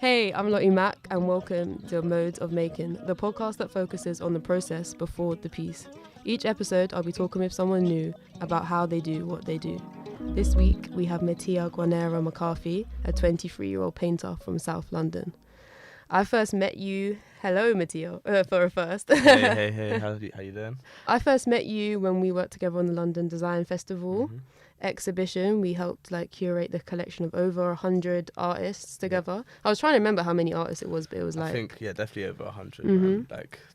Hey, I'm Lottie Mac and welcome to Modes of Making, the podcast that focuses on the process before the piece. Each episode, I'll be talking with someone new about how they do what they do. This week, we have Mattia Guarnera-MacCarthy, a 23-year-old painter from South London. I first met you... Hello, Mattia, for a first. Hey, how you doing? I first met you when we worked together on the London Design Festival exhibition. We helped curate the collection of over 100 artists together. I was trying to remember how many artists it was, but it was I think definitely over 100. Man.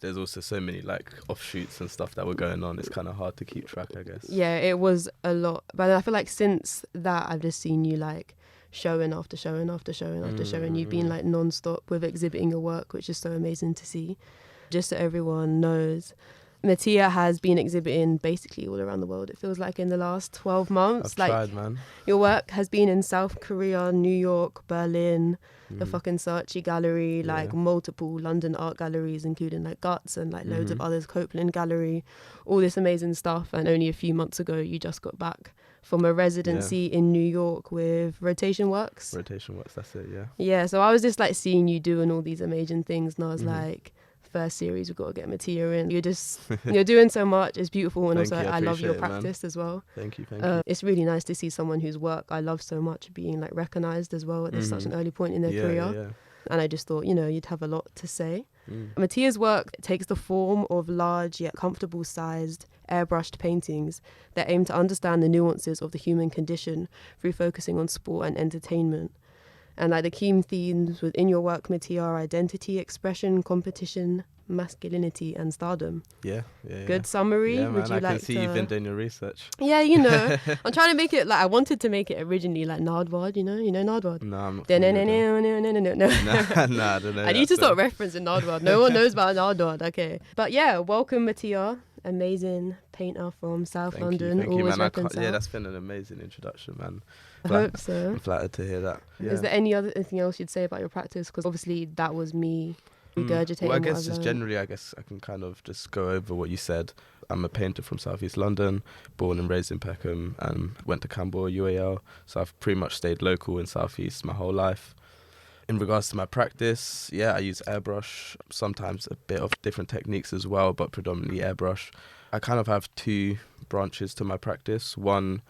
There's also so many offshoots and stuff that were going on. It's kind of hard to keep track, I guess. Yeah, it was a lot. But I feel like since that, I've just seen you showing after showing after showing after showing. You've been non-stop with exhibiting your work, which is so amazing to see. Just so everyone knows, Mattia has been exhibiting basically all around the world, it feels like, in the last 12 months. I've tried, man. Your work has been in South Korea, New York, Berlin, the fucking Saatchi Gallery, multiple London art galleries, including Guts and loads of others, Copeland Gallery, all this amazing stuff. And only a few months ago, you just got back from a residency in New York with Rotation Works. Rotation Works, that's it, yeah. Yeah, so I was just seeing you doing all these amazing things, and I was first series, we've got to get Mattia in. You're doing so much, it's beautiful, and also I love your practice as well. Thank you. It's really nice to see someone whose work I love so much being recognised as well at this such an early point in their career. Yeah. And I just thought, you'd have a lot to say. Mattia's work takes the form of large yet comfortable sized airbrushed paintings that aim to understand the nuances of the human condition through focusing on sport and entertainment. And the key themes within your work, Mattia, are identity, expression, competition, masculinity, and stardom. Yeah. Good summary. Yeah, Would man, you I can see you've been doing your research. Yeah, I'm trying to make it I wanted to make it originally Nardwuar, you know Nardwuar? No, I'm not. No. Nah, I don't know. I need to start referencing Nardwuar. No one knows about Nardwuar, okay. But yeah, welcome, Mattia. Amazing painter from South London. Thank you, man. Yeah, that's been an amazing introduction, man. I hope so. I'm flattered to hear that. Yeah. Is there anything else you'd say about your practice? Because obviously that was me regurgitating. Well, I guess just generally, I can kind of just go over what you said. I'm a painter from South East London, born and raised in Peckham, and went to Cambourne, UAL. So I've pretty much stayed local in South East my whole life. In regards to my practice, I use airbrush, sometimes a bit of different techniques as well, but predominantly airbrush. I kind of have two branches to my practice. One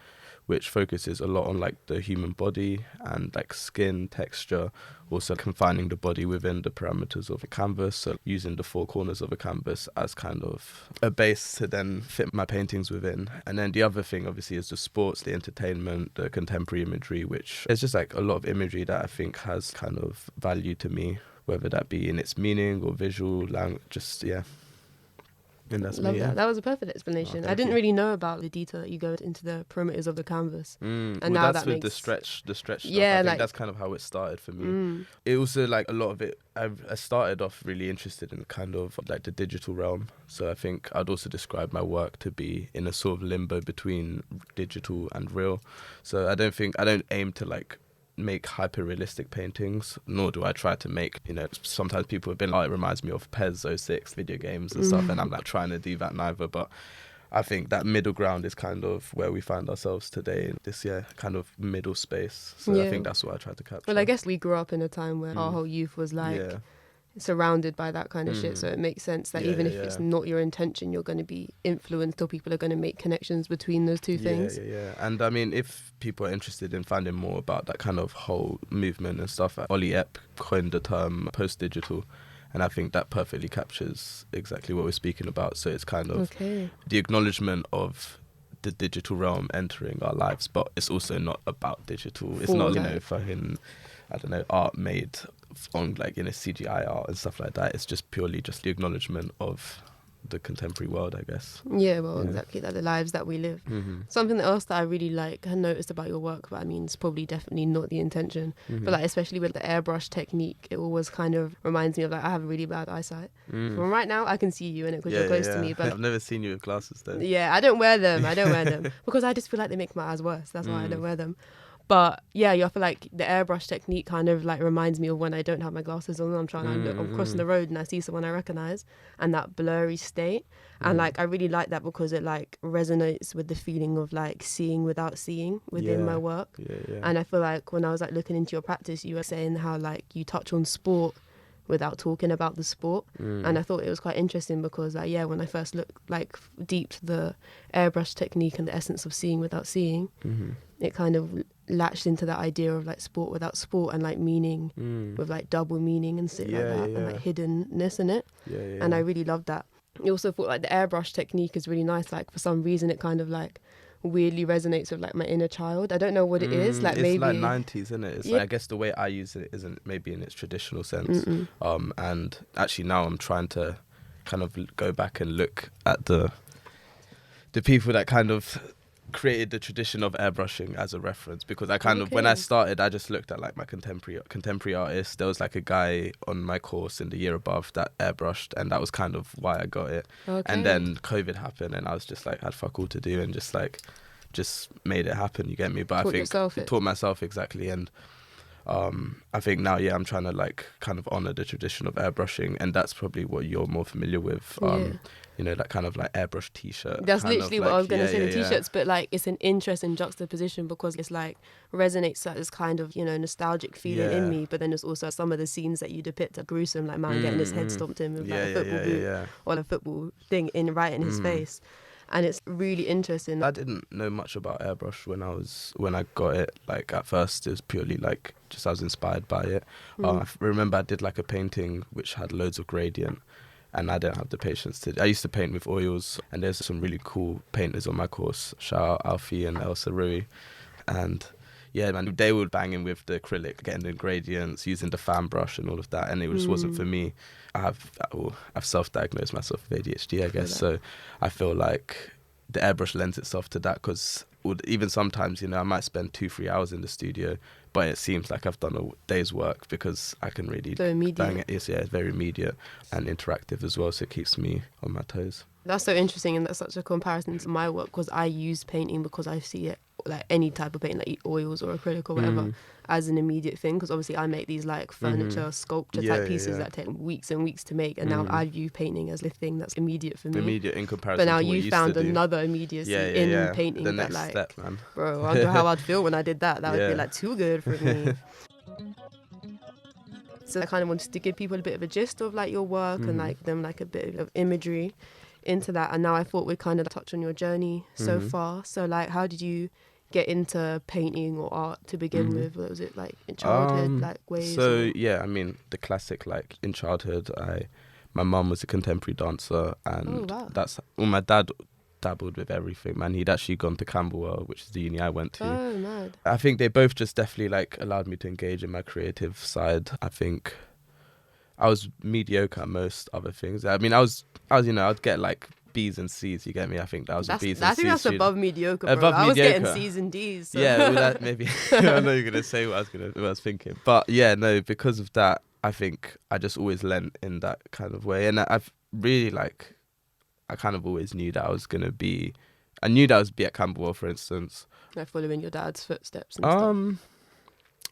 which focuses a lot on the human body and skin texture, also confining the body within the parameters of a canvas, so using the four corners of a canvas as kind of a base to then fit my paintings within. And then the other thing obviously is the sports, the entertainment, the contemporary imagery, which is just a lot of imagery that I think has kind of value to me, whether that be in its meaning or visual language, And that's Love me, that. That was a perfect explanation. I didn't really know about the detail that you go into the perimeters of the canvas. And now that's that with makes... the stretch stuff. Yeah, I think that's kind of how it started for me. It also a lot of it, I started off really interested in kind of the digital realm. So I think I'd also describe my work to be in a sort of limbo between digital and real. So I don't aim to make hyper-realistic paintings, nor do I try to make, sometimes people have been it reminds me of PES 06 video games and stuff, and I'm trying to do that neither, but I think that middle ground is kind of where we find ourselves today, in this kind of middle space. So I think that's what I try to capture. Well, I guess we grew up in a time where our whole youth was surrounded by that kind of shit, so it makes sense that even if it's not your intention, you're going to be influenced, or people are going to make connections between those two things. And I mean, if people are interested in finding more about that kind of whole movement and stuff, Ollie Ep coined the term post-digital, and I think that perfectly captures exactly what we're speaking about. So it's kind of the acknowledgement of the digital realm entering our lives, but it's also not about digital. It's not fucking, I don't know, art made on CGI art and stuff like that. It's just purely just the acknowledgement of the contemporary world, I guess. Exactly, the lives that we live. Something else that I really noticed about your work, but I mean it's probably definitely not the intention, but especially with the airbrush technique, it always kind of reminds me of I have really bad eyesight. From right now I can see you in it because you're close to me, but I've never seen you with glasses though. I don't wear them because I just feel like they make my eyes worse. That's why I don't wear them. But yeah, I feel like the airbrush technique kind of like reminds me of when I don't have my glasses on. I'm trying to look, I'm crossing the road and I see someone I recognize, and that blurry state. And like I really like that because it like resonates with the feeling of like seeing without seeing within my work. And I feel like when I was like looking into your practice, you were saying how like you touch on sport without talking about the sport. And I thought it was quite interesting because like, yeah, when I first looked like deep the airbrush technique and the essence of seeing without seeing, it kind of latched into that idea of like sport without sport and like meaning with like double meaning and shit like that and like hiddenness in it. And I really loved that. I also thought like the airbrush technique is really nice. Like for some reason it kind of like weirdly resonates with like my inner child. I don't know what it is. Like it's maybe like 90s, isn't it? It's like, I guess the way I use it isn't maybe in its traditional sense. And actually now I'm trying to kind of go back and look at the people that kind of created the tradition of airbrushing as a reference, because I kind of, when I started, I just looked at like my contemporary artists. There was like a guy on my course in the year above that airbrushed, and that was kind of why I got it. And then COVID happened and I was just like, had fuck all to do and just made it happen, you get me? But I think taught myself, exactly. And I think now, I'm trying to like kind of honor the tradition of airbrushing, and that's probably what you're more familiar with. You know, that kind of like airbrush t-shirt. That's literally what I was going to say, the t-shirts, but like it's an interesting juxtaposition because it's like resonates that this kind of, you know, nostalgic feeling in me, but then there's also some of the scenes that you depict are gruesome, like man getting his head stomped in with like a football boot or a football thing right in his face. And it's really interesting. I didn't know much about airbrush when I got it. Like at first it was purely like just I was inspired by it. I remember I did like a painting which had loads of gradient, and I didn't have the patience to. I used to paint with oils, and there's some really cool painters on my course. Shout out Alfie and Elsa Rui, and yeah, man, they were banging with the acrylic, getting the gradients, using the fan brush and all of that, and it just wasn't for me. I've self-diagnosed myself with ADHD, I guess, so I feel like the airbrush lends itself to that, because even sometimes, you know, I might spend 2-3 hours in the studio, but it seems like I've done a day's work because I can really bang it. It's very immediate and interactive as well, so it keeps me on my toes. That's so interesting, and that's such a comparison to my work, because I use painting because I see it, like any type of paint, like oils or acrylic or whatever, as an immediate thing, because obviously I make these like furniture sculpture type pieces that take weeks and weeks to make, and now I view painting as the thing that's immediate for me. Immediate in comparison. But now to what you found another immediacy in painting. The next like, step, man. Bro, I wonder how I'd feel when I did that. That would be like too good for me. So I kind of wanted to give people a bit of a gist of like your work and like them like a bit of imagery into that. And now I thought we'd kind of touch on your journey so far. So like, how did you get into painting or art to begin with? What was it like in childhood, like ways? So I mean, the classic, like in childhood, my mum was a contemporary dancer, and my dad dabbled with everything, man. He'd actually gone to Camberwell, which is the uni I went to. Oh, mad. I think they both just definitely like allowed me to engage in my creative side. I think I was mediocre at most other things. I mean, I was, you know, I'd get like B's and C's, you get me? I think that was a B's and C's. I think that's above mediocre, bro. I was getting C's and D's. So. Yeah, well, that maybe. I know you're gonna say what I was thinking, but yeah, no, because of that, I think I just always lent in that kind of way, and I've really like, I kind of always knew that I was gonna be. I knew that I was be at Camberwell, for instance. Like following your dad's footsteps and stuff.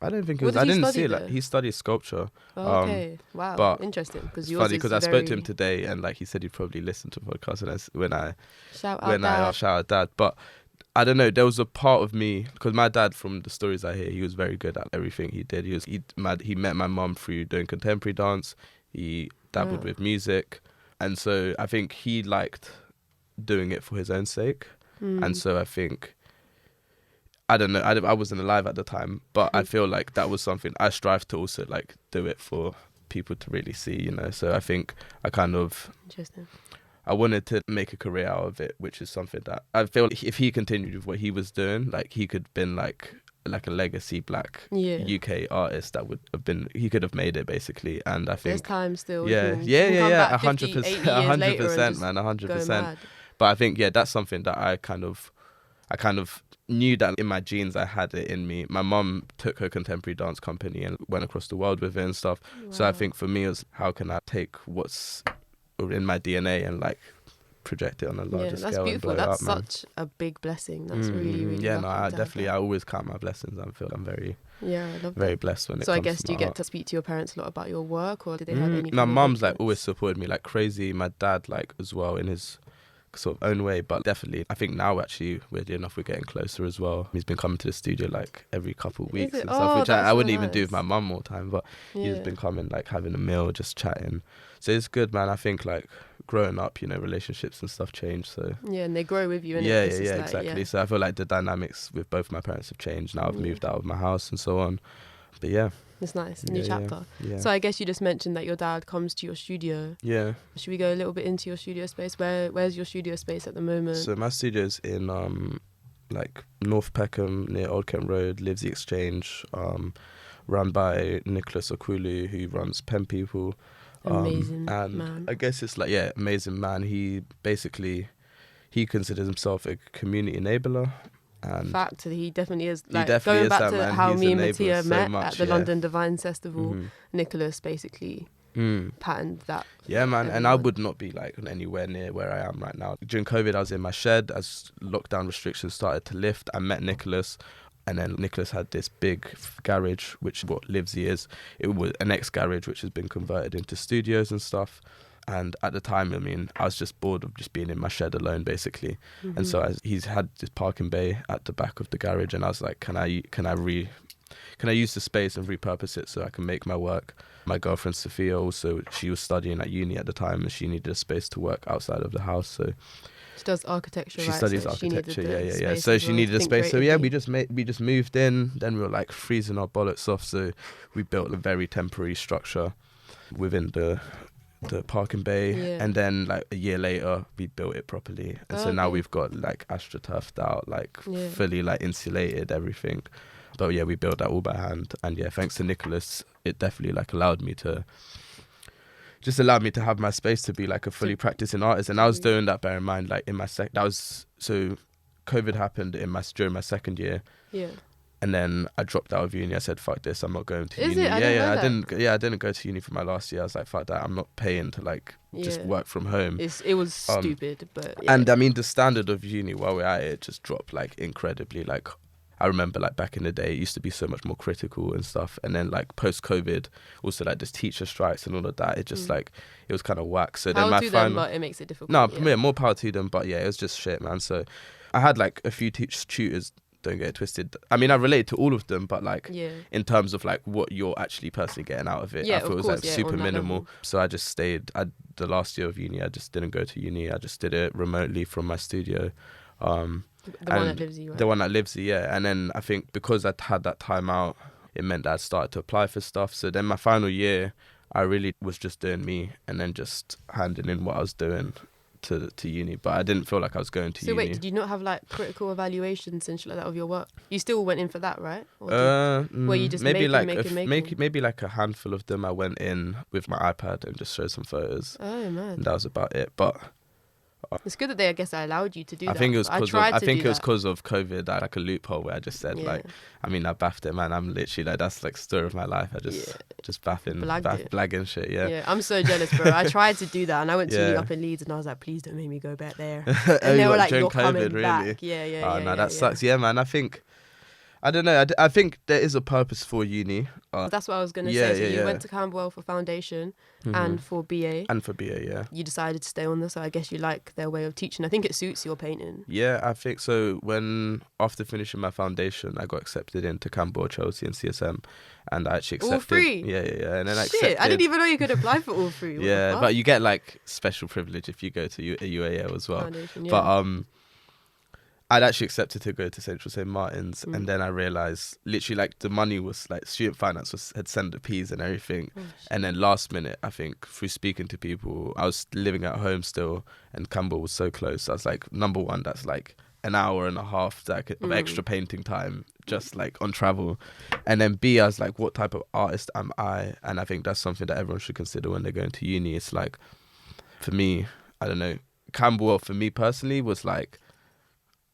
I don't think it was. I didn't see it. Like, he studied sculpture. Oh, okay, wow, but interesting. Because funny because I spoke to him today, and like he said, he'd probably listen to the podcast. And when I shout out dad, but I don't know. There was a part of me, because my dad, from the stories I hear, he was very good at everything he did. He met my mum through doing contemporary dance. He dabbled with music, and so I think he liked doing it for his own sake. And so I think, I don't know, I wasn't alive at the time, but I feel like that was something I strive to also like do it for people to really see, you know. So I think I kind of, I wanted to make a career out of it, which is something that I feel like if he continued with what he was doing, like he could have been like a legacy black UK artist that would have been, he could have made it basically. And I think there's time still. 100%, man, 100%. But I think that's something that I kind of knew that in my genes I had it in me. My mum took her contemporary dance company and went across the world with it and stuff. Wow. So I think for me it was, how can I take what's in my DNA and like project it on a larger that's scale. beautiful. And blow That's it up, man. such a big blessing. That's really, really yeah. lucky No, to I have definitely that. I always count my blessings. I feel I'm very I love very that. blessed when it So comes I guess to do you my get art. to speak to your parents a lot about your work, or do they have any? My mum's like influence? always supported me like crazy. My dad like as well in his sort of own way, but definitely I think now actually weirdly enough we're getting closer as well. He's been coming to the studio like every couple of weeks and stuff, which I wouldn't even do with my mum all the time, but he's been coming like having a meal, just chatting. So it's good, man. I think like growing up, you know, relationships and stuff change. So and they grow with you. And yeah, like, exactly. So I feel like the dynamics with both my parents have changed. Now I've moved out of my house and so on. But yeah, it's nice. New chapter. Yeah. So I guess you just mentioned that your dad comes to your studio. Yeah. Should we go a little bit into your studio space? Where's your studio space at the moment? So my studio's in like North Peckham near Old Kent Road, Lives the Exchange, run by Nicholas Okulu, who runs Pen People. Amazing and man. I guess it's like, amazing man. He considers himself a community enabler. And fact, he definitely is. Like, definitely going is back that, to man. how He's me and enabled Mattia so met much, at the London Divine Festival, Nicholas basically patterned that. Yeah, man. And I would not be like anywhere near where I am right now. During COVID, I was in my shed as lockdown restrictions started to lift. I met Nicholas. And then Nicholas had this big garage, which is what Livesey is. It was an ex-garage, which has been converted into studios and stuff. And at the time, I mean, I was just bored of just being in my shed alone, basically. And so he's had this parking bay at the back of the garage, and I was like, can I use the space and repurpose it so I can make my work? My girlfriend Sophia also, she was studying at uni at the time, and she needed a space to work outside of the house. So she does architecture. She right? studies so architecture. Yeah. So she needed a space. So yeah, we creatively. just moved in. Then we were like freezing our bollocks off. So we built a very temporary structure within the parking bay, and then like a year later we built it properly, and so now we've got like astroturfed out, like fully like insulated everything. But yeah, we built that all by hand, and yeah, thanks to Nicholas, it definitely like allowed me to have my space to be like a fully practicing artist. And I was doing that, bear in mind, like in my so COVID happened during my second year. And then I dropped out of uni. I said, "Fuck this! I'm not going to uni." I didn't go to uni for my last year. I was like, "Fuck that! I'm not paying to like just work from home." It was stupid, but and I mean the standard of uni while we're at it just dropped like incredibly. Like I remember like back in the day, it used to be so much more critical and stuff. And then like post COVID, also like there's teacher strikes and all of that. It just like it was kind of whack. So then my final, but it makes it difficult. No, more power to them. But yeah, it was just shit, man. So I had like a few tutors. Don't get it twisted. I mean, I relate to all of them, but like in terms of like what you're actually personally getting out of it, I thought it was like super minimal. So I just stayed. The last year of uni, I just didn't go to uni. I just did it remotely from my studio. The one at Livesey, right? The one at Livesey, yeah. And then I think because I'd had that time out, it meant that I started to apply for stuff. So then my final year, I really was just doing me and then just handing in what I was doing to uni, but I didn't feel like I was going to uni. So wait, did you not have like critical evaluations and shit like that of your work? You still went in for that, right? Were you just maybe making? maybe like a handful of them I went in with my iPad and just showed some photos. Oh man, and that was about it. But it's good that they, I guess, allowed you to do that. I think it was because of COVID. I had like a loophole where I just said like, I mean, I baffed it, man. I'm literally like, that's like the story of my life. I just blagging shit. Yeah, I'm so jealous, bro. I tried to do that, and I went to uni up in Leeds, and I was like, please don't make me go back there. And they were like, you're coming back. Yeah. That sucks. Yeah, man. I don't know. I think there is a purpose for uni. That's what I was going to say. So you went to Camberwell for foundation and for BA. You decided to stay on this, so I guess you like their way of teaching. I think it suits your painting. Yeah, I think so. After finishing my foundation, I got accepted into Camberwell, Chelsea and CSM. And I actually accepted. All three? Yeah. And then I didn't even know you could apply for all three. But you get like special privilege if you go to UAL as well. But I'd actually accepted to go to Central St. Martin's, and then I realised literally like the money was like student finance had sent the P's and everything, and then last minute I think through speaking to people, I was living at home still, and Camberwell was so close. So I was like, number one, that's like an hour and a half of extra painting time just like on travel, and then B, I was like, what type of artist am I? And I think that's something that everyone should consider when they're going to uni. It's like, for me, I don't know, Camberwell for me personally was like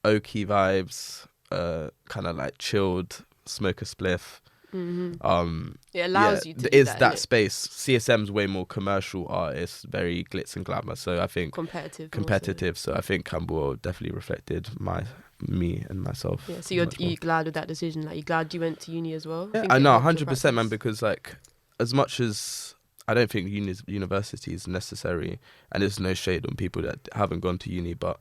oaky vibes, kind of like chilled, smoke a spliff, It allows you to do is that, that innit? space. CSM's way more commercial artist, very glitz and glamour. So I think competitive. So I think Campbell definitely reflected me and myself. Yeah, so you glad with that decision? Like, you glad you went to uni as well? Yeah, I know, 100%, man. Because like, as much as I don't think university is necessary, and there's no shade on people that haven't gone to uni, but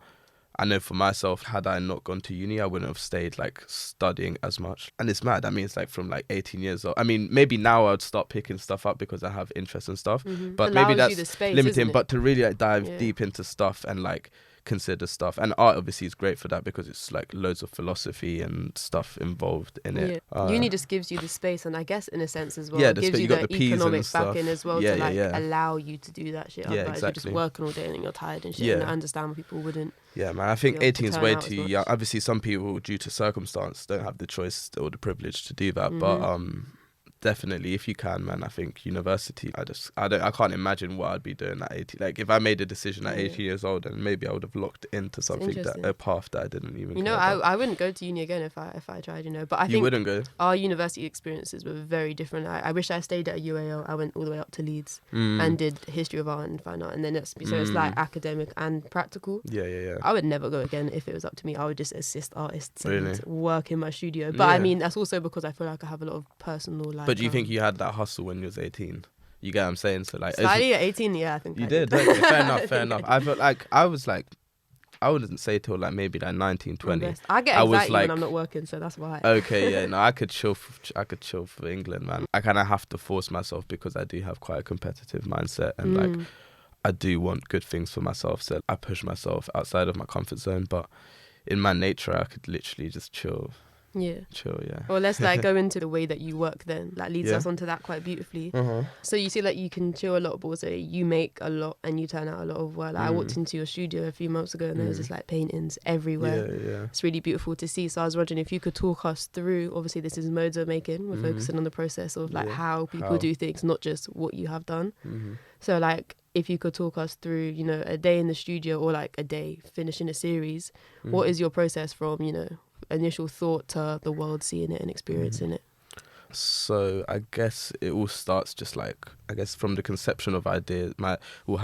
I know for myself, had I not gone to uni, I wouldn't have stayed like studying as much. And it's mad. I mean, it's like from like 18 years old. I mean, maybe now I'd start picking stuff up because I have interest and stuff. But maybe that's the space, limiting. But to really like dive deep into stuff and like consider stuff, and art obviously is great for that because it's like loads of philosophy and stuff involved in it. Uni just gives you the space, and I guess in a sense as well, yeah, it gives you the economic backing as well, yeah, to like yeah. allow you to do that shit. Otherwise you're just working all day and you're tired and shit. And I understand why people wouldn't. Yeah, man, I think 18 is way too young. Obviously some people, due to circumstance, don't have the choice or the privilege to do that, but definitely, if you can, man, I think university, I can't imagine what I'd be doing at 18. Like, if I made a decision at 18 years old, then maybe I would have locked into something, a path that I didn't even care about. I wouldn't go to uni again if I tried, but I think you wouldn't go. Our university experiences were very different. I wish I stayed at a UAL. I went all the way up to Leeds and did history of art and fine art, and then so it's like academic and practical. Yeah. I would never go again if it was up to me. I would just assist artists and work in my studio. But I mean, that's also because I feel like I have a lot of personal life. But do you think you had that hustle when you was 18? You get what I'm saying? So like, slightly at 18, yeah, I think you did. Okay, fair enough. I felt like I wouldn't say till like maybe like 19, 20. I get anxiety when I'm not working, so that's why. Okay, yeah, no, I could chill for England, man. I kind of have to force myself because I do have quite a competitive mindset, and like I do want good things for myself, so I push myself outside of my comfort zone. But in my nature, I could literally just chill. Yeah. Well, let's like go into the way that you work then. Like leads us onto that quite beautifully. So you see, like, you can chill a lot, but also you make a lot and you turn out a lot of work. Like, I walked into your studio a few months ago and there was just like paintings everywhere. Yeah. It's really beautiful to see. So I was wondering if you could talk us through, obviously this is modes of making. We're focusing on the process of like how people do things, not just what you have done. So like, if you could talk us through, a day in the studio or like a day finishing a series, what is your process from, initial thought to the world seeing it and experiencing it? So I guess it all starts just like, from the conception of ideas, how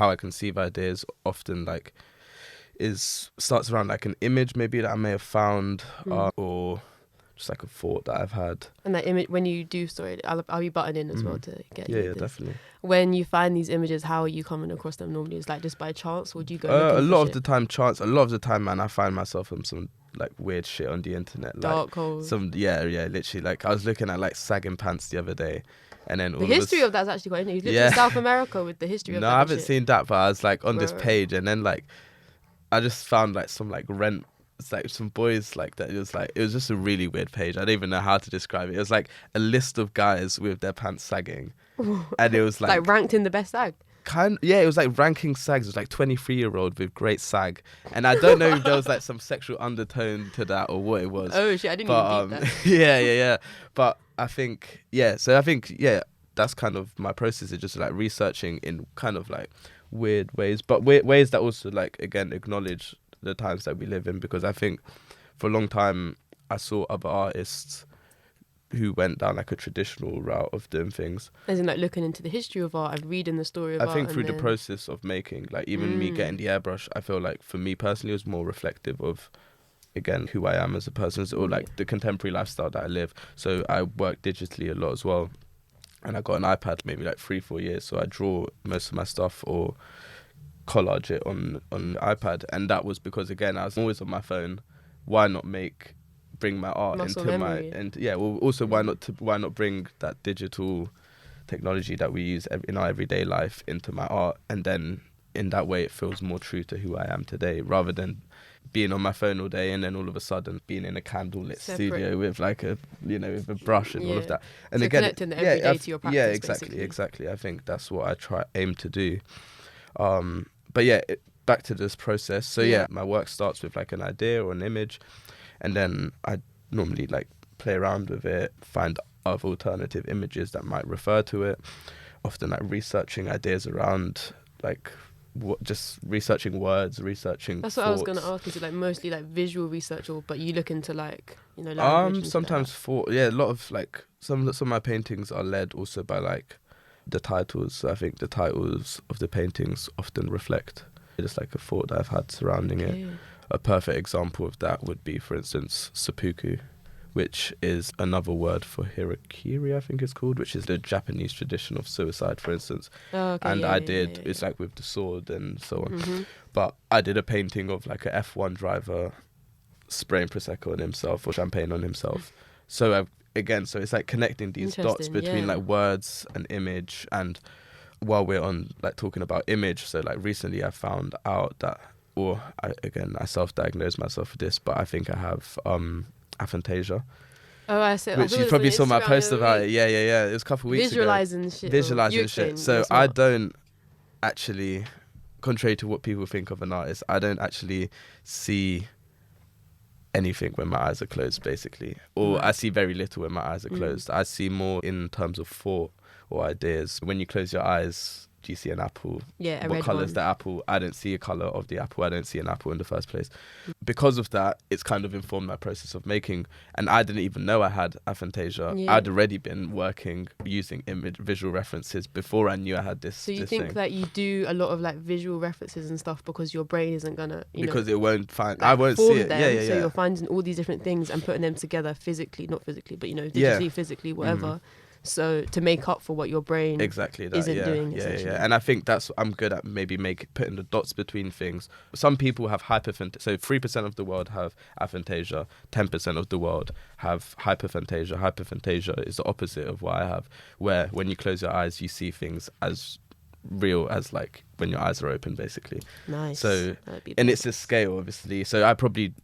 I conceive ideas often like starts around like an image maybe that I may have found or just like a thought that I've had. And that image, when you do, I'll be butting in as well to get you. Yeah, definitely. When you find these images, how are you coming across them normally? Is like just by chance, or do you go a lot of the time chance. A lot of the time, man, I find myself in some like weird shit on the internet. Dark holes. Literally. Like I was looking at like sagging pants the other day. And then the history of that's actually quite interesting. You looked at South America with the history of that. No, I haven't seen that, but I was like on this page, and then like I just found like some like rent. It's like some boys like that. It was just a really weird page. I don't even know how to describe it. It was like a list of guys with their pants sagging, and it was like ranked in the best sag. It was like ranking sags. It was like 23-year-old with great sag, and I don't know if there was like some sexual undertone to that or what it was. Oh shit! I didn't even beat that. Yeah. But I think that's kind of my process. Is just like researching in kind of like weird ways, but ways that also like again acknowledge the times that we live in, because I think for a long time I saw other artists who went down like a traditional route of doing things, as in like looking into the history of art and reading the story of art. I think through the process of making, like even me getting the airbrush, I feel like for me personally it was more reflective of again who I am as a person, or like the contemporary lifestyle that I live. So I work digitally a lot as well, and I got an iPad maybe like 3-4 years, so I draw most of my stuff or collage it on iPad, and that was because again I was always on my phone. Why not bring my art muscle into memory. why not bring that digital technology that we use in our everyday life into my art, and then in that way it feels more true to who I am today, rather than being on my phone all day and then all of a sudden being in a candlelit studio with like a with a brush and all of that, and so again connecting the everyday to your practice. Exactly. I think that's what I aim to do. But back to this process. So my work starts with like an idea or an image, and then I normally like play around with it, find other alternative images that might refer to it. Often like researching ideas around like just researching words, researching That's what thoughts. I was going to ask. Is it like mostly like visual research, or but you look into like, you know, language and sometimes stuff a lot of like some of my paintings are led also by like the titles. So I think the titles of the paintings often reflect just like a thought that I've had surrounding it. A perfect example of that would be, for instance, seppuku, which is another word for harakiri, I think it's called, which is the Japanese tradition of suicide, for instance. And it's like with the sword and so on. Mm-hmm. But I did a painting of like a F1 driver spraying Prosecco on himself or champagne on himself. So so it's like connecting these dots between like words and image. And while we're on like talking about image, so like recently I found out that, I self-diagnosed myself with this, but I think I have aphantasia. Oh, I see. Which you probably saw my post about it. Yeah. It was a couple of weeks ago. Visualizing shit. So I don't actually, contrary to what people think of an artist, I don't actually see anything when my eyes are closed, basically. Or I see very little when my eyes are closed. I see more in terms of thought or ideas. When you close your eyes, do you see an apple? Yeah, what colour is the apple? I don't see a colour of the apple. I don't see an apple in the first place. Because of that, it's kind of informed my process of making. And I didn't even know I had aphantasia. I'd already been working using visual references before I knew I had this. So you think that you do a lot of like visual references and stuff because your brain isn't gonna, because it won't find. Like, I won't see it. Them, so you're finding all these different things and putting them together physically, not physically, but digitally, physically, whatever. So to make up for what your brain isn't doing, essentially. And I think I'm good at maybe putting the dots between things. Some people have hyperphantasia. So 3% of the world have aphantasia, 10% of the world have hyperphantasia. Hyperphantasia is the opposite of what I have, where when you close your eyes, you see things as real as like when your eyes are open, basically. Nice. So, and it's a scale, obviously. So I probably,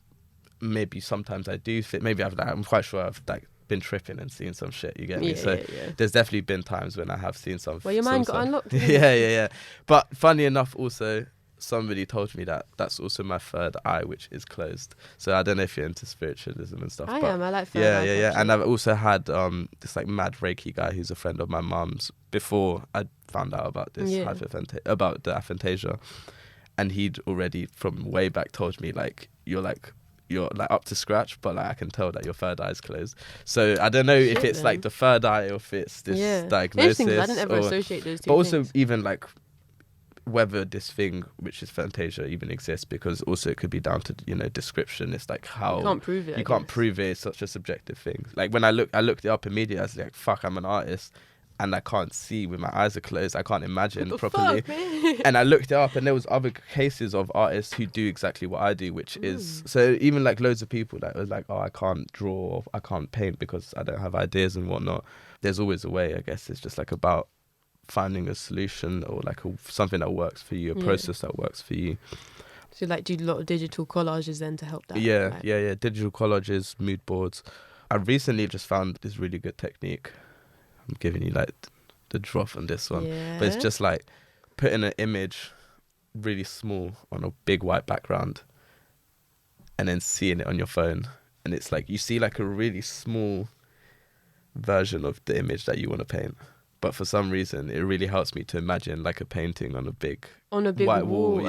maybe sometimes I do fit. Maybe I'm quite sure I've like been tripping and seeing some shit, you get me? So there's definitely been times when I have seen some. Well, your mind got unlocked. Yeah. But funny enough, also somebody told me that that's also my third eye, which is closed. So I don't know if you're into spiritualism and stuff. I like third eye. Yeah. And I've also had this like mad Reiki guy who's a friend of my mum's before I found out about this about the aphantasia, and he'd already from way back told me like you're like up to scratch, but like I can tell that your third eye is closed. So I don't know if it's like the third eye or if it's this diagnosis. Interesting, 'cause I didn't ever associate those two. But also even like whether this thing which is aphantasia even exists, because also it could be down to description. It's like how you can't prove it. You can't prove it. It's such a subjective thing. Like when I looked it up immediately. I was like, fuck, I'm an artist. And I can't see with my eyes are closed. I can't imagine properly. Fuck, and I looked it up, and there was other cases of artists who do exactly what I do, which is so even like loads of people that was like, oh, I can't draw, or I can't paint because I don't have ideas and whatnot. There's always a way. I guess it's just like about finding a solution or like something that works for you, a process that works for you. So like do a lot of digital collages then to help that. Yeah. Digital collages, mood boards. I recently just found this really good technique. I'm giving you like the drop on this one, but it's just like putting an image really small on a big white background and then seeing it on your phone, and it's like you see like a really small version of the image that you want to paint, but for some reason it really helps me to imagine like a painting on a big white wall.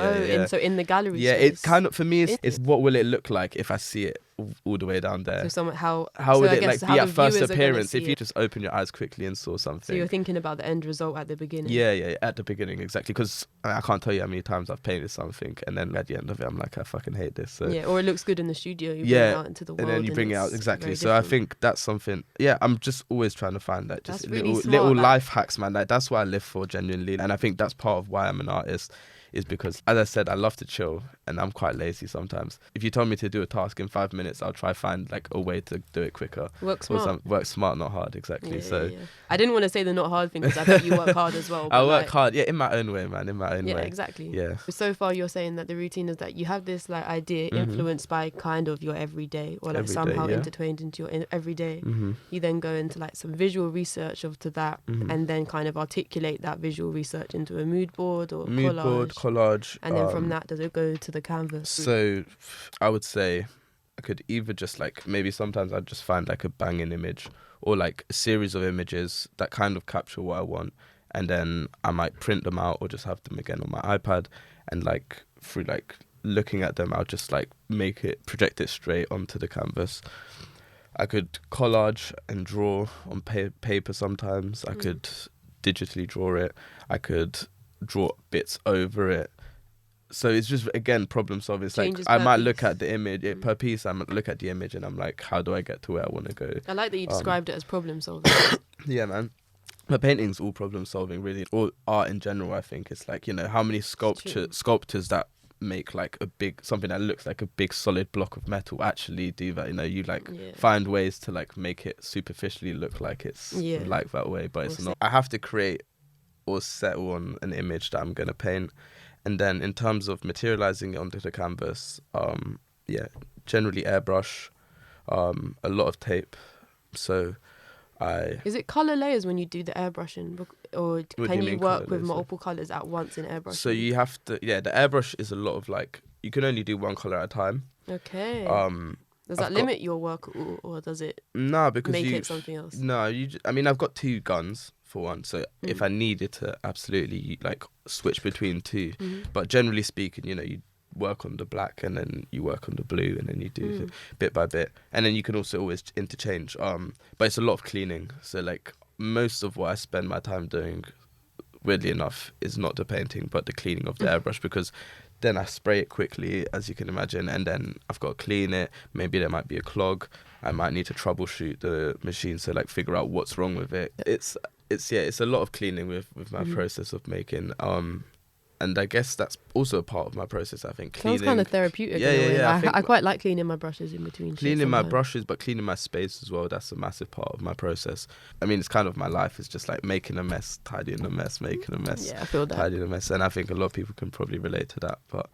So in the gallery space. It kind of for me it's what will it look like if I see it all the way down there. So how would it like be at first appearance if you just open your eyes quickly and saw something? So you're thinking about the end result at the beginning. Yeah, at the beginning, exactly. Because I can't tell you how many times I've painted something and then at the end of it I'm like, I fucking hate this. So or it looks good in the studio, you bring it out into the world, and then you bring it out, exactly. So I think that's something. I'm just always trying to find that just little life hacks, man. Like that's what I live for, genuinely. And I think that's part of why I'm an artist, is because, as I said, I love to chill and I'm quite lazy sometimes. If you told me to do a task in 5 minutes, I'll try find like a way to do it quicker. Work smart. Work smart, not hard, exactly. I didn't want to say the not hard thing because I bet you work hard as well. I work hard, in my own way, man, in my own way. Yeah, exactly. Yeah. So far you're saying that the routine is that you have this like idea influenced by kind of your everyday, or like somehow intertwined into your everyday. You then go into like some visual research to that and then kind of articulate that visual research into a mood board or collage. And then from that, does it go to the canvas? So I would say I could either just like, maybe sometimes I'd just find like a banging image or like a series of images that kind of capture what I want, and then I might print them out or just have them again on my iPad, and like through like looking at them, I'll just like project it straight onto the canvas. I could collage and draw on paper sometimes. I could digitally draw it. I could draw bits over it. So it's just, again, problem solving. It's like I might look at the image per piece. I might look at the image and I'm like, how do I get to where I want to go? I like that you described it as problem solving. Yeah, man. But painting's all problem solving, really. Or art in general, I think. It's like, you know, how many sculptors that make like something that looks like a big solid block of metal actually do that. You know, you like find ways to like make it superficially look like it's like that way, but it's not. I have to create or settle on an image that I'm going to paint. And then in terms of materializing it onto the canvas, generally airbrush, a lot of tape. So Is it colour layers when you do the airbrushing? Or can you work with multiple colours at once in airbrush? So you have to, the airbrush is a lot of like, you can only do one colour at a time. Okay. Does that limit your work, or does it because make it something else? No, I've got 2 guns for one, so if I needed to absolutely like switch between 2, but generally speaking, you know, you work on the black and then you work on the blue and then you do bit by bit, and then you can also always interchange. But it's a lot of cleaning, so like most of what I spend my time doing, weirdly enough, is not the painting but the cleaning of the airbrush, because then I spray it quickly, as you can imagine, and then I've got to clean it. Maybe there might be a clog. I might need to troubleshoot the machine, so like figure out what's wrong with it. It's a lot of cleaning with my process of making. And I guess that's also a part of my process, I think. Sounds kind of therapeutic. Yeah. I quite like cleaning my brushes in between. Cleaning my brushes, but cleaning my space as well. That's a massive part of my process. I mean, it's kind of my life. It's just like making a mess, tidying a mess, making a mess. Yeah, I feel that. Tidying a mess. And I think a lot of people can probably relate to that. But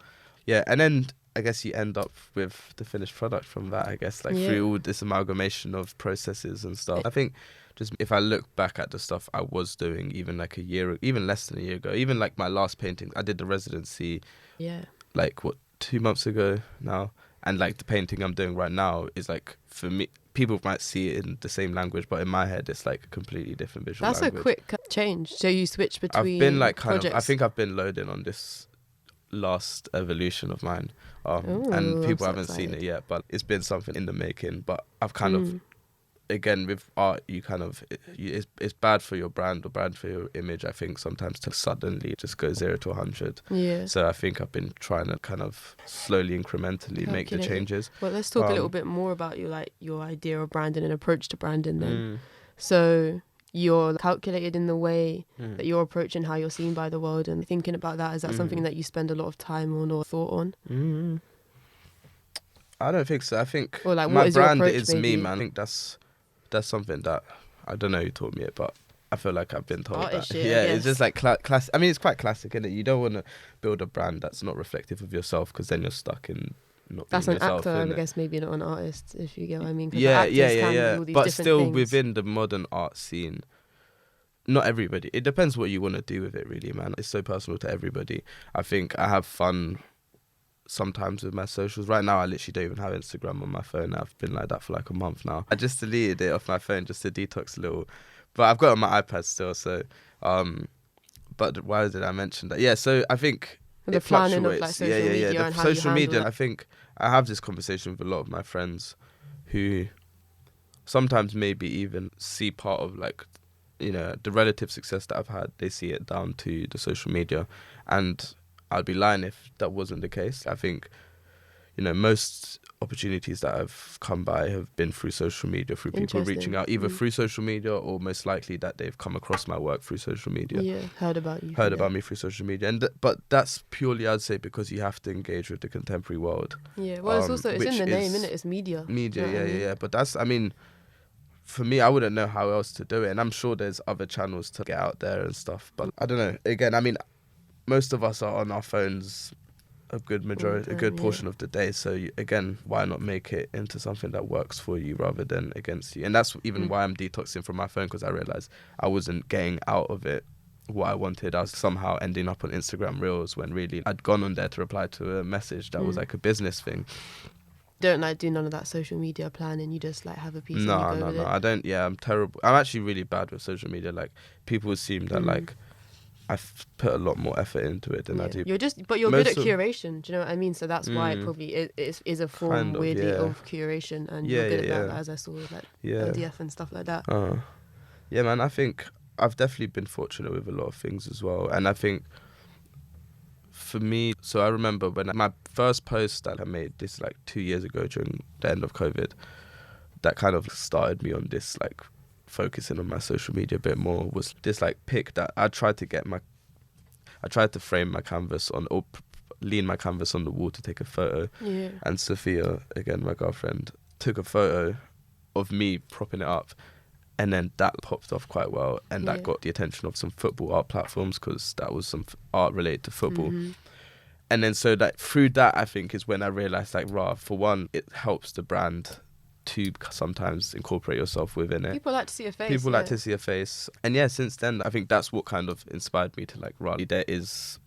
yeah, and then I guess you end up with the finished product from that, I guess, like through all this amalgamation of processes and stuff. I think just if I look back at the stuff I was doing even like even less than a year ago, even like my last painting, I did the residency like 2 months ago now, and like the painting I'm doing right now is like, for me, people might see it in the same language, but in my head it's like a completely different visual language. That's a quick change. So you switch between I've been like projects. I think I've been loading on this last evolution of mine, and people haven't seen it yet, but it's been something in the making. But I've kind of, again, with art, you kind of, it's bad for your brand or bad for your image, I think, sometimes to suddenly just go 0 to 100. Yeah. So I think I've been trying to kind of slowly, incrementally make the changes. Well, let's talk a little bit more about your idea of branding and approach to branding then. So you're calculated in the way that you're approaching how you're seen by the world, and thinking about that, is that something that you spend a lot of time on or thought on? I don't think so. I think my brand is me, man. I think that's something that, I don't know who taught me it, but I feel like I've been told that. It's just like class. I mean, it's quite classic, isn't it? You don't want to build a brand that's not reflective of yourself, because then you're stuck in not being yourself. That's an actor, I guess, maybe not an artist, if you get what I mean. Yeah. But still, things within the modern art scene, not everybody. It depends what you want to do with it, really, man. It's so personal to everybody. I think I have fun sometimes with my socials. Right now, I literally don't even have Instagram on my phone. I've been like that for like a month now. I just deleted it off my phone just to detox a little, but I've got it on my iPad still. So, but why did I mention that? Yeah, so I think the it planning fluctuates. Of like social media and how social media. It. I think I have this conversation with a lot of my friends who sometimes maybe even see part of like, you know, the relative success that I've had. They see it down to the social media, and I'd be lying if that wasn't the case. I think, you know, most opportunities that I've come by have been through social media, through people reaching out, either through social media or most likely that they've come across my work through social media. Yeah, heard about me through social media. And but that's purely, I'd say, because you have to engage with the contemporary world. Yeah, well, it's also, it's in the name, isn't it? It's media. Media, yeah. But that's, I mean, for me, I wouldn't know how else to do it. And I'm sure there's other channels to get out there and stuff. But I don't know. Again, I mean, most of us are on our phones a good portion of the day. So again, why not make it into something that works for you rather than against you? And that's even why I'm detoxing from my phone, because I realized I wasn't getting out of it what I wanted. I was somehow ending up on Instagram Reels when really I'd gone on there to reply to a message that was like a business thing. Don't like do none of that social media planning. You just like have a piece. No. I don't. Yeah, I'm terrible. I'm actually really bad with social media. Like people assume that like I've put a lot more effort into it than I do. You're good at curation. Do you know what I mean? So that's why it probably is a form weirdly of curation, and you're good at that, as I saw with like LDF and stuff like that. Yeah, man. I think I've definitely been fortunate with a lot of things as well, and I think for me, so I remember when my first post that I made this like 2 years ago during the end of COVID, that kind of started me on this like focusing on my social media a bit more, was this like pic that I tried to frame my canvas on, or lean my canvas on the wall to take a photo. Yeah. And Sophia, again my girlfriend, took a photo of me propping it up, and then that popped off quite well, and that got the attention of some football art platforms, because that was some art related to football. And then so that through that, I think, is when I realised, like, for one, it helps the brand to sometimes incorporate yourself within it. People like to see a face. People like to see a face. And yeah, since then, I think that's what kind of inspired me to like, right, there is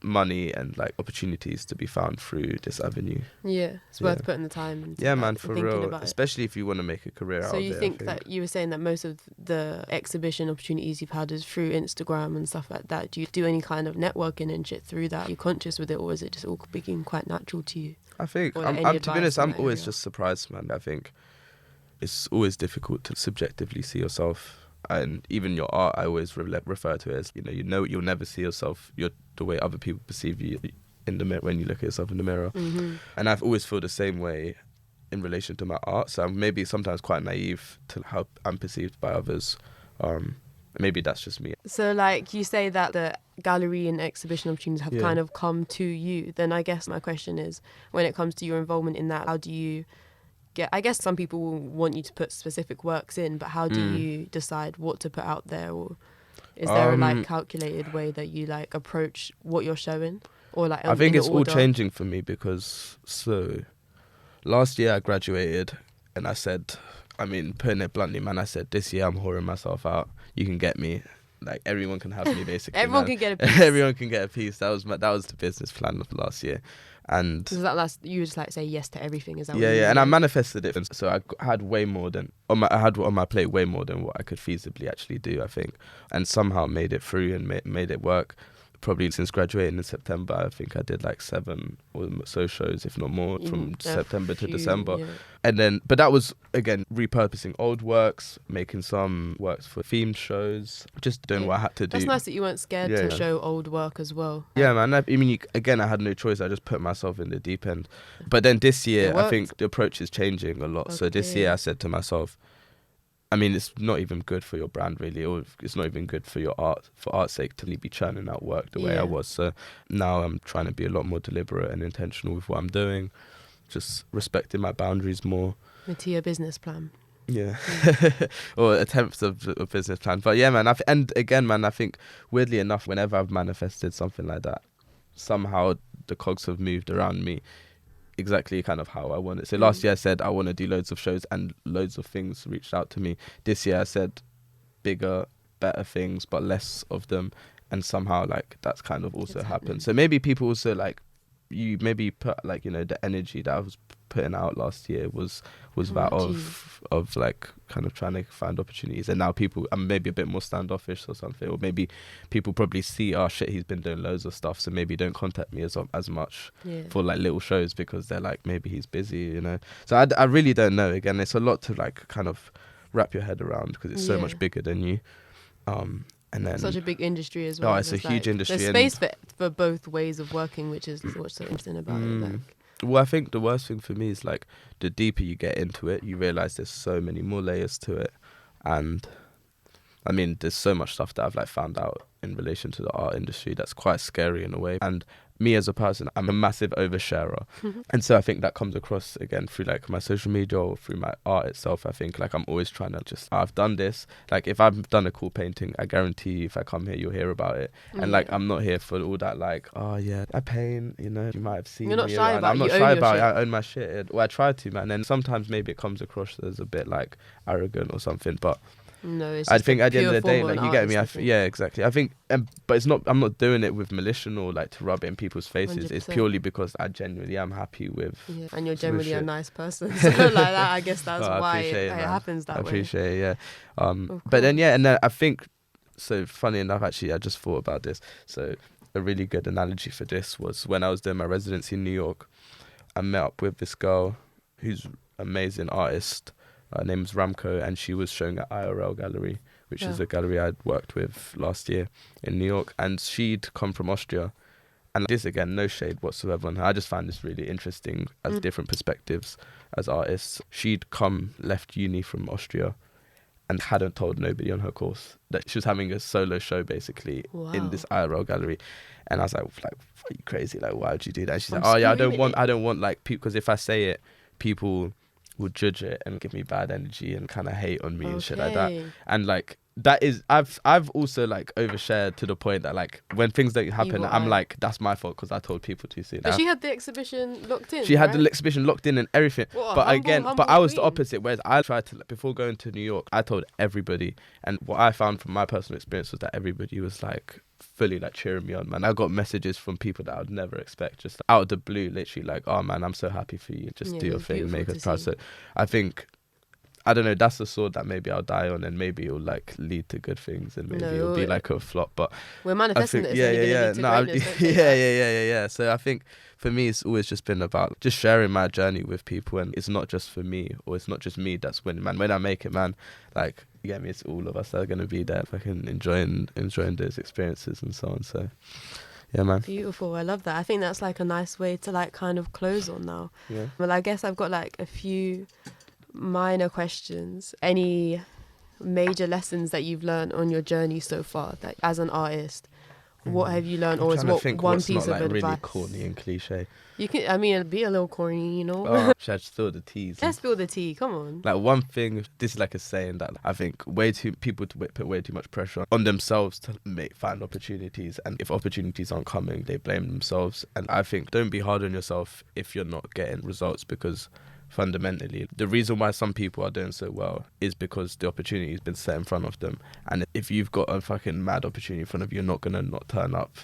money and like opportunities to be found through this avenue. Yeah, it's worth putting the time into. Yeah, man, for real. Especially if you want to make a career out of it. So you think that you were saying that most of the exhibition opportunities you've had is through Instagram and stuff like that. Do you do any kind of networking and shit through that? Are you conscious with it, or is it just all becoming quite natural to you? I think, to be honest, I'm always just surprised, man. I think it's always difficult to subjectively see yourself. And even your art, I always refer to it as, you'll never see yourself the way other people perceive you in the mirror when you look at yourself in the mirror. And I've always felt the same way in relation to my art. So I'm maybe sometimes quite naive to how I'm perceived by others. Maybe that's just me. So like you say that the gallery and exhibition opportunities have kind of come to you. Then I guess my question is, when it comes to your involvement in that, how do you I guess some people will want you to put specific works in, but how do you decide what to put out there? Or is there a like calculated way that you like approach what you're showing? Or like I think it's all changing for me, because so last year I graduated, and I said, I mean, putting it bluntly, man, I said, this year I'm whoring myself out. You can get me. Like, everyone can have me, basically. Everyone can get a piece. Everyone can get a piece. That was the business plan of last year. And so you just like say yes to everything, is that what you mean? And I manifested it. So I had way more than I had on my plate, way more than what I could feasibly actually do, I think, and somehow made it through and made it work. Probably since graduating in September, I think I did like 7 or so shows, if not more, from September to December. And then, but that was, again, repurposing old works, making some works for themed shows, just doing what I had to do. That's nice that you weren't scared to show old work as well. Yeah, man. I mean, again, I had no choice. I just put myself in the deep end. But then this year, I think the approach is changing a lot. Okay. So this year I said to myself, I mean, it's not even good for your brand, really, or it's not even good for your art, for art's sake, to be churning out work the way I was. So now I'm trying to be a lot more deliberate and intentional with what I'm doing, just respecting my boundaries more. Mattia business plan. Yeah. Or attempts of a business plan. But yeah, man, and again, man, I think, weirdly enough, whenever I've manifested something like that, somehow the cogs have moved around me exactly kind of how I want it. So last year I said I want to do loads of shows, and loads of things reached out to me. This year I said bigger, better things, but less of them, and somehow like that's kind of also happened. So maybe people also like, you maybe put like, the energy that I was putting out last year was that of like kind of trying to find opportunities, and now I'm maybe a bit more standoffish or something, or maybe people probably see, oh shit, he's been doing loads of stuff, so maybe don't contact me as much for like little shows, because they're like, maybe he's busy, so I really don't know. Again, it's a lot to like kind of wrap your head around, because it's so much bigger than you, and then such a big industry as well. Oh, it's a huge industry. There's space for both ways of working, which is what's so interesting about it. Like, well, I think the worst thing for me is like, the deeper you get into it, you realise there's so many more layers to it. And I mean, there's so much stuff that I've like found out in relation to the art industry that's quite scary in a way. And me as a person, I'm a massive oversharer. And so I think that comes across again through like my social media or through my art itself. I think like I'm always trying to I've done this. Like if I've done a cool painting, I guarantee you if I come here, you'll hear about it. And like, I'm not here for all that like, oh yeah, I paint, you might have seen me. You're not shy about it. I'm not shy about it. I own my shit. Well, I try to, man. And sometimes maybe it comes across as a bit like arrogant or something, but no, it's I think at the end of the day, like, you get me. Yeah, exactly. I think, but it's not. I'm not doing it with malicious or like to rub it in people's faces. 100%. It's purely because I genuinely am happy with. Yeah, and you're generally a nice person, so like that. I guess that's why it happens that way. I appreciate it. Yeah. But then and then I think So funny enough, actually, I just thought about this. So a really good analogy for this was when I was doing my residency in New York, I met up with this girl who's an amazing artist. Her name's Ramco, and she was showing at IRL Gallery, which is a gallery I'd worked with last year in New York. And she'd come from Austria. And this, again, no shade whatsoever on her. I just found this really interesting as different perspectives as artists. She'd left uni from Austria and hadn't told nobody on her course that she was having a solo show, basically, in this IRL Gallery. And I was like, are you crazy? Like, why would you do that? And she's like, oh yeah, I don't want like people, because if I say it, people will judge it and give me bad energy and kind of hate on me and shit like that. And like, that is, I've also like overshared to the point that like when things don't happen, I'm like, that's my fault because I told people too soon. But she had the exhibition locked in. She had the exhibition locked in and everything. But I was the opposite. Whereas I tried to, before going to New York, I told everybody. And what I found from my personal experience was that everybody was like fully like cheering me on, man. I got messages from people that I would never expect, just out of the blue, literally like, oh man, I'm so happy for you. Just do your thing, make us proud. So I think, I don't know, that's the sword that maybe I'll die on, and maybe it'll like lead to good things, and maybe it'll be like a flop. But we're manifesting it. Yeah. So I think for me, it's always just been about just sharing my journey with people, and it's not just for me, or it's not just me that's winning, man. When I make it, man, like, you get me, it's all of us that are gonna be there, fucking enjoying those experiences and so on. So yeah, man. Beautiful. I love that. I think that's like a nice way to like kind of close on now. Yeah. Well, I guess I've got like a few minor questions. Any major lessons that you've learned on your journey so far, that as an artist, what have you learned, or is what one piece of advice? Really corny and cliche. You can, I mean, it'd be a little corny, you know. Should I just spill the tea? Let's spill the tea. Come on. Like, one thing, this is like a saying that I think people put way too much pressure on themselves to find opportunities, and if opportunities aren't coming, they blame themselves. And I think, don't be hard on yourself if you're not getting results, because fundamentally, the reason why some people are doing so well is because the opportunity has been set in front of them. And if you've got a fucking mad opportunity in front of you, you're not going to not turn up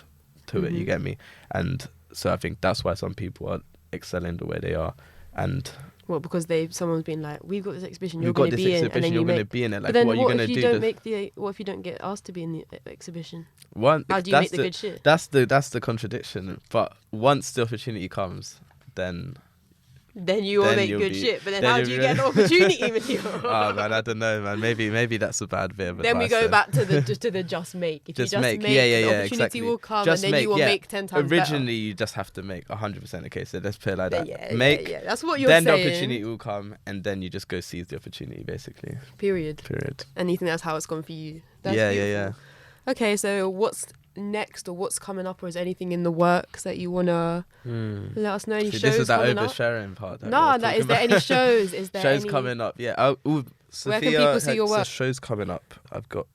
to it, you get me? And so I think that's why some people are excelling the way they are. And well, because someone's been like, we've got this exhibition, you're going to be in, and then you're going to be in it. Like, what are you going to do? What if you don't get asked to be in the exhibition? How do you make the good shit? That's the contradiction. But once the opportunity comes, then you will make good shit. But then how do you get an opportunity with you? Oh man, I don't know, man. Maybe that's a bad bit of advice. Then we go back to the just make. If you just make, the opportunity exactly. will come, just and then you will make 10 times Originally, better. You just have to make 100% okay. So let's play it like that. Yeah. That's what you're saying. Then the opportunity will come, and then you just go seize the opportunity, basically. Period. And you think that's how it's gone for you? That's beautiful. Yeah. Okay, so what's next, or what's coming up, or is anything in the works that you want to let us know? Any shows this is that coming oversharing part. Is there any shows? Is there shows coming up? Yeah. Where can people see your work? Shows coming up.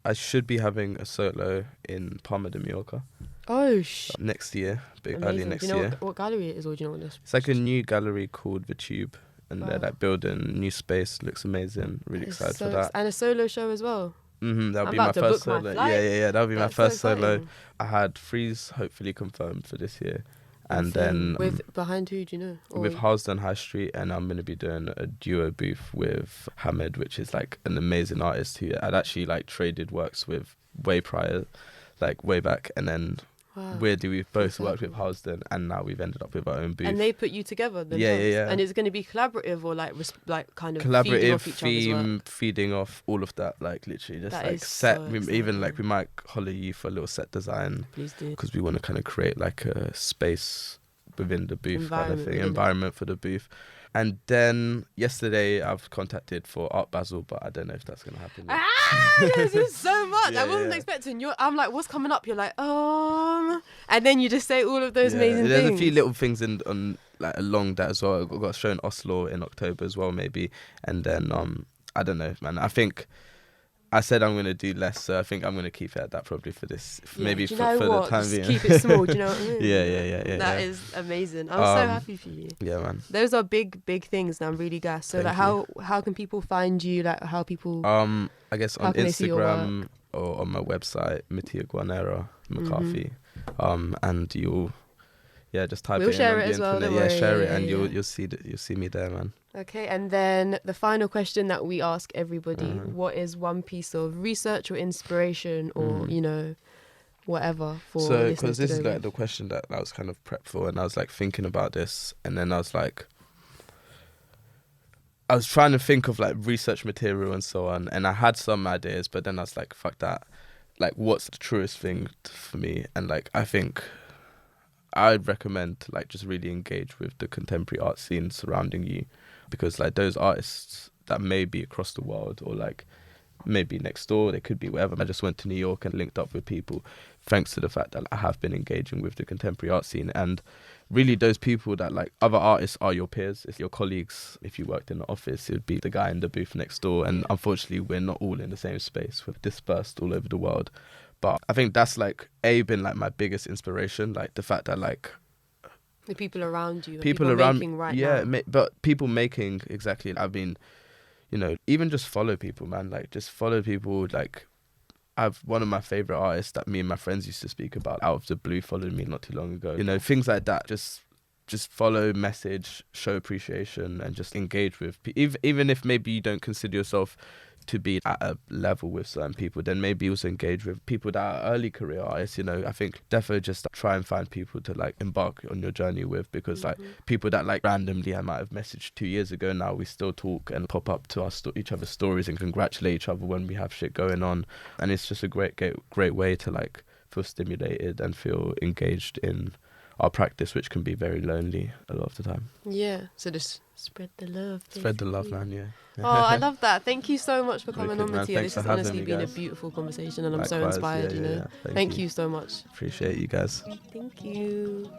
I should be having a solo in Palma de Mallorca. Next year, early next year. Do you know what gallery it is, or do you know what this? It's like a new gallery called The Tube, and they're like building new space. Looks amazing. Really excited for that. And a solo show as well. That'll be my first solo. Yeah. That'll be my first solo. I had Freeze hopefully confirmed for this year, and then behind who do you know? With Harlesden High Street, and I'm gonna be doing a duo booth with Hamed, which is like an amazing artist who I'd actually like traded works with way prior, like way back, and then. Weirdly, we've both worked with Harlesden, and now we've ended up with our own booth. And they put you together themselves? Yeah. And it's going to be collaborative, or like kind of collaborative, feeding off each other's work? Feeding off all of that, like literally just that like set. Even like we might holler you for a little set design. Please do. Because we want to kind of create like a space within the booth kind of thing, environment for the booth. And then yesterday I've contacted for Art Basel, but I don't know if that's going to happen. This is so much. I wasn't expecting. I'm like, what's coming up? You're like, and then you just say all of those amazing things. There's a few little things on like along that as well. I got shown in Oslo in October as well, maybe. And then I don't know, man. I think I said I'm going to do less, so I think I'm going to keep it at that probably for this, maybe for the time being. Keep it small, do you know what I mean? Yeah. That is amazing. I'm so happy for you. Yeah, man. Those are big things, and I'm really gassed. So, like, how can people find you? Like, how people... I guess on Instagram or on my website, Mattia Guarnera-MacCarthy. And yeah, just type We'll it in share on it the as well, internet. don't worry. Share it, Yeah, and yeah. you'll see me there, man. Okay, and then the final question that we ask everybody: what is one piece of research or inspiration, or whatever for So, listeners because to this go is like with? the question that I was kind of prepped for, and I was like thinking about this, and then I was like, I was trying to think of like research material and so on, and I had some ideas, but then I was like, fuck that. Like, what's the truest thing for me? And like, I think I'd recommend to like just really engage with the contemporary art scene surrounding you, because like those artists that may be across the world or like maybe next door, they could be wherever. I just went to New York and linked up with people thanks to the fact that I have been engaging with the contemporary art scene. And really those people that like other artists are your peers, it's your colleagues. If you worked in the office, it would be the guy in the booth next door. And unfortunately, we're not all in the same space. We're dispersed all over the world. But I think that's like been like my biggest inspiration, like the fact that like The people around you, the people around making right now. but people making exactly. I mean, even just follow people, man. Like just follow people. Like I've one of my favorite artists that me and my friends used to speak about out of the blue followed me not too long ago. Things like that. Just follow, message, show appreciation, and just engage with even if maybe you don't consider yourself to be at a level with certain people, then maybe also engage with people that are early career artists. I think definitely just try and find people to like embark on your journey with, because like people that like randomly I might have messaged 2 years ago, now we still talk and pop up to each other's stories and congratulate each other when we have shit going on. And it's just a great way to like feel stimulated and feel engaged in our practice, which can be very lonely a lot of the time. Yeah, so just spread the love. Basically. Spread the love, man, yeah. Oh, I love that. Thank you so much for coming on, Mattia. This has honestly been a guys. beautiful conversation, and I'm Likewise, so inspired, yeah. Thank you so much. Appreciate you guys. Thank you.